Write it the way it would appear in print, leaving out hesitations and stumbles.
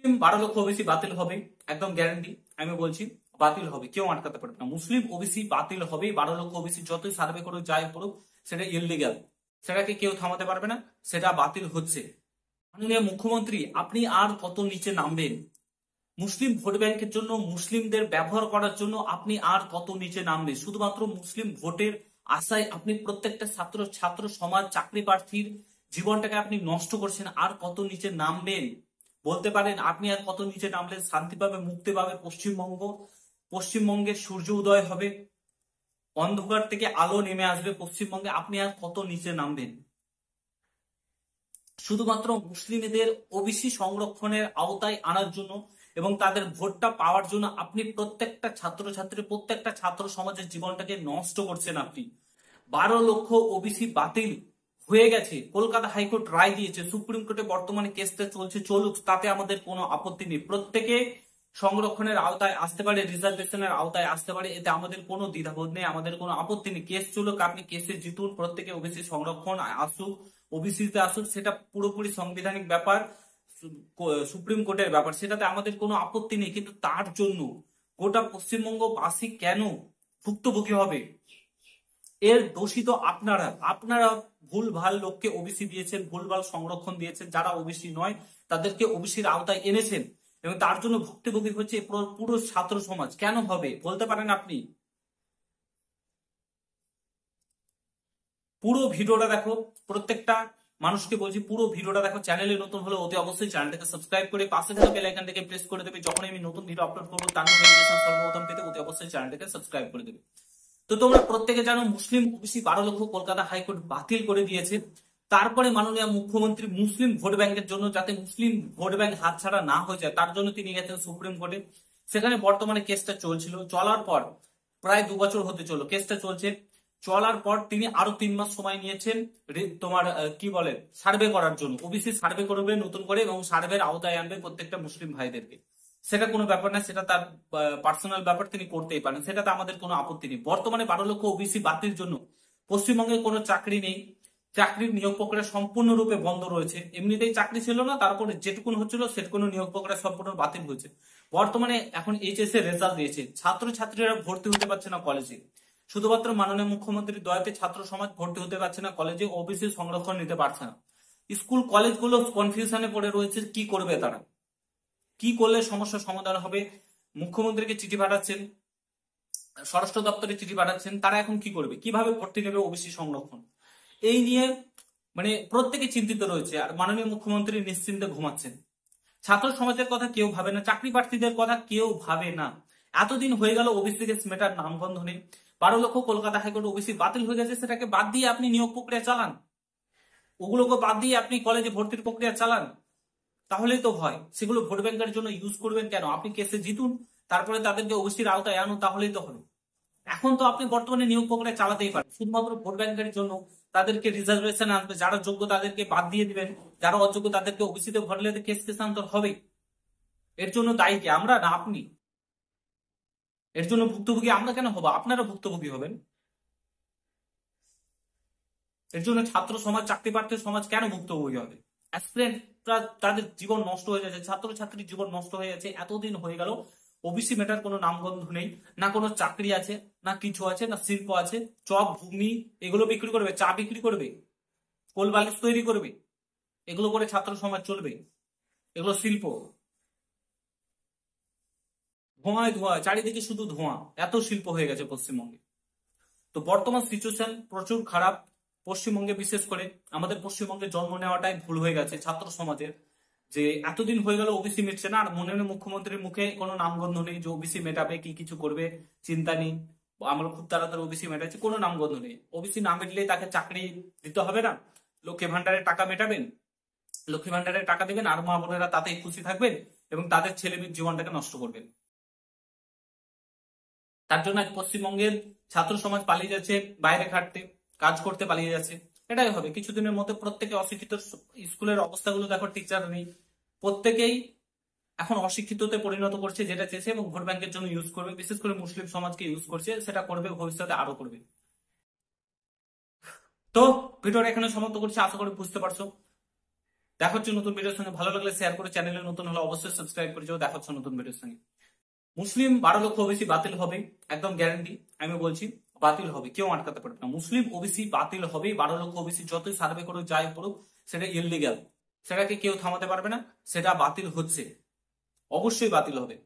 12 লক্ষ ওবিসি বাতিল হবে, একদম গ্যারান্টি আমি বলছি, বাতিল হবে, কেউ আটকাতে পারবে না। মুসলিম ওবিসি বাতিল হবে, 12 লক্ষ ওবিসি যতই সার্ভে করুক যাই করুক সেটা ইললিগাল, সেটাকে কেউ থামাতে পারবে না, সেটা বাতিল হচ্ছে। মাননীয় মুখ্যমন্ত্রী, আপনি আর কত নিচে নামবেন? মুসলিম ভোট ব্যাংকের জন্য, মুসলিমদের ব্যবহার করার জন্য আপনি আর কত নিচে নামবেন? শুধুমাত্র মুসলিম ভোটের আশায় আপনি প্রত্যেকটা ছাত্র সমাজ, চাকরি প্রার্থীর জীবনটাকে আপনি নষ্ট করছেন। আর কত নিচে নামবেন বলতে পারেন? আপনি আর কত নিচে নামলে শান্তি পাবে, মুক্তি পাবে পশ্চিমবঙ্গ? পশ্চিমবঙ্গের সূর্য উদয় হবে, অন্ধকার থেকে আলো নেমে আসবে পশ্চিমবঙ্গে। আপনি আর কত নিচে নামবেন? শুধুমাত্র মুসলিমদের ওবিসি সংরক্ষণের আওতায় আনার জন্য এবং তাদের ভোটটা পাওয়ার জন্য আপনি প্রত্যেকটা ছাত্রছাত্রী, প্রত্যেকটা ছাত্র সমাজের জীবনটাকে নষ্ট করছেন আপনি। 12 লক্ষ ওবিসি বাতিল হয়ে গেছে, কলকাতা হাইকোর্ট রায় দিয়েছে, সুপ্রিম কোর্টে বর্তমানে কেসটা চলছে, চলুক, তাতে আমাদের কোনো আপত্তি নেই। প্রত্যেকে সংরক্ষণের আওতায় আসতে পারে, রিজার্ভেশনের আওতায় আসতে পারে, এতে আমাদের কোনো দ্বিধাবোধ নেই, আমাদের কোনো আপত্তি নেই। কেস চলুক, আপনি কেসে জিতুন, প্রত্যেকে ওবিসি সংরক্ষণ আসুক, ওবিসিতে আসুক, সেটা পুরোপুরি সাংবিধানিক ব্যাপার, সুপ্রিম কোর্টের ব্যাপার, সেটাতে আমাদের কোনো আপত্তি নেই। কিন্তু তার জন্য গোটা পশ্চিমবঙ্গবাসী কেন ভুক্তভোগী হবে? এর দোষী তো আপনারা। আপনারা ভুলভাল লোককে ওবিসি দিয়েছেন, ভুলভাল সংরক্ষণ দিয়েছেন, যারা ওবিসি নয় তাদেরকে ওবিসির আওতায় এনেছেন, এবং তার জন্য ভুক্তভোগী হচ্ছে পুরো ছাত্র সমাজ। কেন হবে বলতে পারেন আপনি? পুরো ভিডিওটা দেখো, প্রত্যেকটা মানুষকে বলছি পুরো ভিডিওটা দেখো। চ্যানেলে নতুন হলে অতি অবশ্যই চ্যানেলটাকে সাবস্ক্রাইব করে পাশে থাকা বেল আইকনটাকে প্রেস করে দেবে। যখন আমি নতুন ভিডিও আপলোড করবো তার নোটিফিকেশন সর্বপ্রথম পেতে অতি অবশ্যই চ্যানেলটাকে সাবস্ক্রাইব করে দেবে। তো তোমরা প্রত্যেকে জানো মুসলিম ওবিসি 12 লক্ষ কলকাতা হাইকোর্ট বাতিল করে দিয়েছে। তারপরে মাননীয় মুখ্যমন্ত্রী মুসলিম ভোট ব্যাংকের জন্য, যাতে মুসলিম ভোট ব্যাংক হাতছাড়া না হয়ে যায়, তার জন্য তিনি গেছেন সুপ্রিম কোর্টে। সেখানে বর্তমানে কেসটা চলছিল, চলার পর প্রায় 2 বছর হতে চলো কেসটা চলছে, চলার পর তিনি আরো 3 মাস সময় নিয়েছেন তোমার কি বলে সার্ভে করার জন্য। ওবিসি সার্ভে করবে নতুন করে এবং সার্ভের আওতায় আনবে প্রত্যেকটা মুসলিম ভাইদেরকে। সেটা কোনো ব্যাপার না, সেটা তার পার্সোনাল ব্যাপার, তিনি করতেই পারেন, সেটাতে আমাদের কোনো আপত্তি নেই। বর্তমানে 12 লক্ষ ওবিসি বাতিল জন্য পশ্চিমবঙ্গে কোনো চাকরি নেই, চাকরির নিয়োগ প্রক্রিয়া সম্পূর্ণরূপে বন্ধ রয়েছে। এমনিতেই চাকরি ছিল না, তারপরে যেটুকুন হচ্ছিল সেটুকুন নিয়োগ প্রক্রিয়া সম্পূর্ণ বাতিল হয়েছে। বর্তমানে এখন এইচএস এর রেজাল্ট দিয়েছে, ছাত্রছাত্রীরা ভর্তি হতে পারছে না কলেজে। শুধুমাত্র মাননীয় মুখ্যমন্ত্রীর দয়াতে ছাত্র সমাজ ভর্তি হতে পারছে না কলেজে, ওবিসি সংরক্ষণ নিতে পারছে না। স্কুল কলেজগুলো কনফিউশনে পড়ে রয়েছে, কি করবে তারা, কি করলে সমস্যার সমাধান হবে। মুখ্যমন্ত্রীকে চিঠি পাঠাচ্ছেন, স্বরাষ্ট্র দপ্তরে চিঠি পাঠাচ্ছেন, তারা এখন কি করবে, কিভাবে ভর্তি নেবে ওবিসি সংরক্ষণ, এই নিয়ে মানে প্রত্যেকে চিন্তিত রয়েছে। আর মাননীয় মুখ্যমন্ত্রী নিশ্চিন্তে ঘুমাচ্ছেন। ছাত্র সমাজের কথা কেউ ভাবে না, চাকরি প্রার্থীদের কথা কেউ ভাবে না। এতদিন হয়ে গেল ওবিসি কেস মেটার নামগন্ধ নেই। 12 লক্ষ কলকাতা হাইকোর্ট ওবিসি বাতিল হয়ে গেছে, সেটাকে বাদ দিয়ে আপনি নিয়োগ প্রক্রিয়া চালান, ওগুলোকে বাদ দিয়ে আপনি কলেজে ভর্তির প্রক্রিয়া চালান, তাহলেই তো হয়। সেগুলো ভোট ব্যাংকের জন্য ইউজ করবেন কেন? আপনি কেসে জিতুন, তারপরে তাদেরকে ওবিসির আওতায় আনুন, তাহলেই তো হবে। এখন তো আপনি বর্তমানে নিয়োগ প্রক্রিয়া চালাতেই পারেন, শুধুমাত্র ভোট ব্যাংকের জন্য তাদেরকে রিজার্ভেশন আসবে, যারা যোগ্য তাদেরকে বাদ দিয়ে দিবেন, যারা অযোগ্য তাদেরকে ওবিসিতে ভরলে কেস কেসান্তর হবে। এর জন্য দায়ী কে, আমরা না আপনি? এর জন্য ভুক্তভোগী আমরা কেন হবো? আপনারা ভুক্তভোগী হবেন। এর জন্য ছাত্র সমাজ, চাকরি প্রার্থী সমাজ কেন ভুক্তভোগী হবে? অ্যাসপিরেন্টরা তাদের জীবন নষ্ট হয়ে যাচ্ছে, ছাত্রছাত্রীর জীবন নষ্ট হয়ে যাচ্ছে। এতদিন হয়ে গেল ওবিসি মেটার কোনো নামগন্ধ নেই, না কোনো চাকরি আছে, না কিছু আছে, না শিল্প আছে। চপ ঘুগনি এগুলো বিক্রি করবে, চা বিক্রি করবে, কোল বালিশ তৈরি করবে, এগুলো করে ছাত্র সমাজ চলবে? এগুলো শিল্প? ধোঁয়ায় ধোঁয়া, চারিদিকে শুধু ধোঁয়া, এত শিল্প হয়ে গেছে পশ্চিমবঙ্গে। তো বর্তমান সিচুয়েশন প্রচুর খারাপ পশ্চিমবঙ্গে, বিশেষ করে আমাদের পশ্চিমবঙ্গে জন্ম নেওয়াটাই ভুল হয়ে গেছে ছাত্র সমাজের, যে এতদিন হয়ে গেল ওবিসি মিটছে না। আর মাননীয় মুখ্যমন্ত্রীর মুখে কোনো নামগন্ধ নেই যে ওবিসি মেটাবে, কি কিছু করবে, চিন্তা নেই, আমরা খুব তাড়াতাড়ি ওবিসি মেটাচ্ছি, কোনো নামগন্ধ নেই। ওবিসি না মেটলেই তাকে চাকরি দিতে হবে না, লক্ষ্মী ভান্ডারের টাকা মেটাবেন, লক্ষ্মী ভান্ডারের টাকা দেবেন, আর মা বোনেরা তাতেই খুশি থাকবেন এবং তাদের ছেলে মেয়ের জীবনটাকে নষ্ট করবেন। তার জন্য আজ পশ্চিমবঙ্গের ছাত্র সমাজ পালিয়ে যাচ্ছে, বাইরে খাটতে কাজ করতে পালিয়ে যাচ্ছে। এটাই হবে কিছুদিনের মধ্যে, প্রত্যেকে অশিক্ষিত। স্কুলের অবস্থাগুলো দেখো, টিচার নেই, প্রত্যেকেই এখন অশিক্ষিততে পরিণত করছে, যেটা চেয়েছে, এবং ভোট ব্যাংকের জন্য ইউজ করবে, বিশেষ করে মুসলিম সমাজকে ইউজ করছে, সেটা করবে, ভবিষ্যতে আরো করবে। তো ভিডিওটা এখানে সমাপ্ত করছি, আশা করি বুঝতে পারছো। দেখা হচ্ছে নতুন ভিডিওর সঙ্গে। ভালো লাগলে শেয়ার করে, চ্যানেলে নতুন হলে অবশ্যই সাবস্ক্রাইব করে যাও। দেখা হচ্ছে নতুন ভিডিওর সঙ্গে। মুসলিম 12 লক্ষ ওবিসি বাতিল হবে, একদম গ্যারান্টি আমি বলছি, বাতিল হবে, কেউ আটকাতে পারবে না। মুসলিম ওবিসি বাতিল হবে। 12 লক্ষ ওবিসি যতই সার্ভে করুক যাই করুক, সেটা ইললিগাল, সেটাকে কেউ থামাতে পারবে না, সেটা বাতিল হচ্ছে, অবশ্যই বাতিল হবে।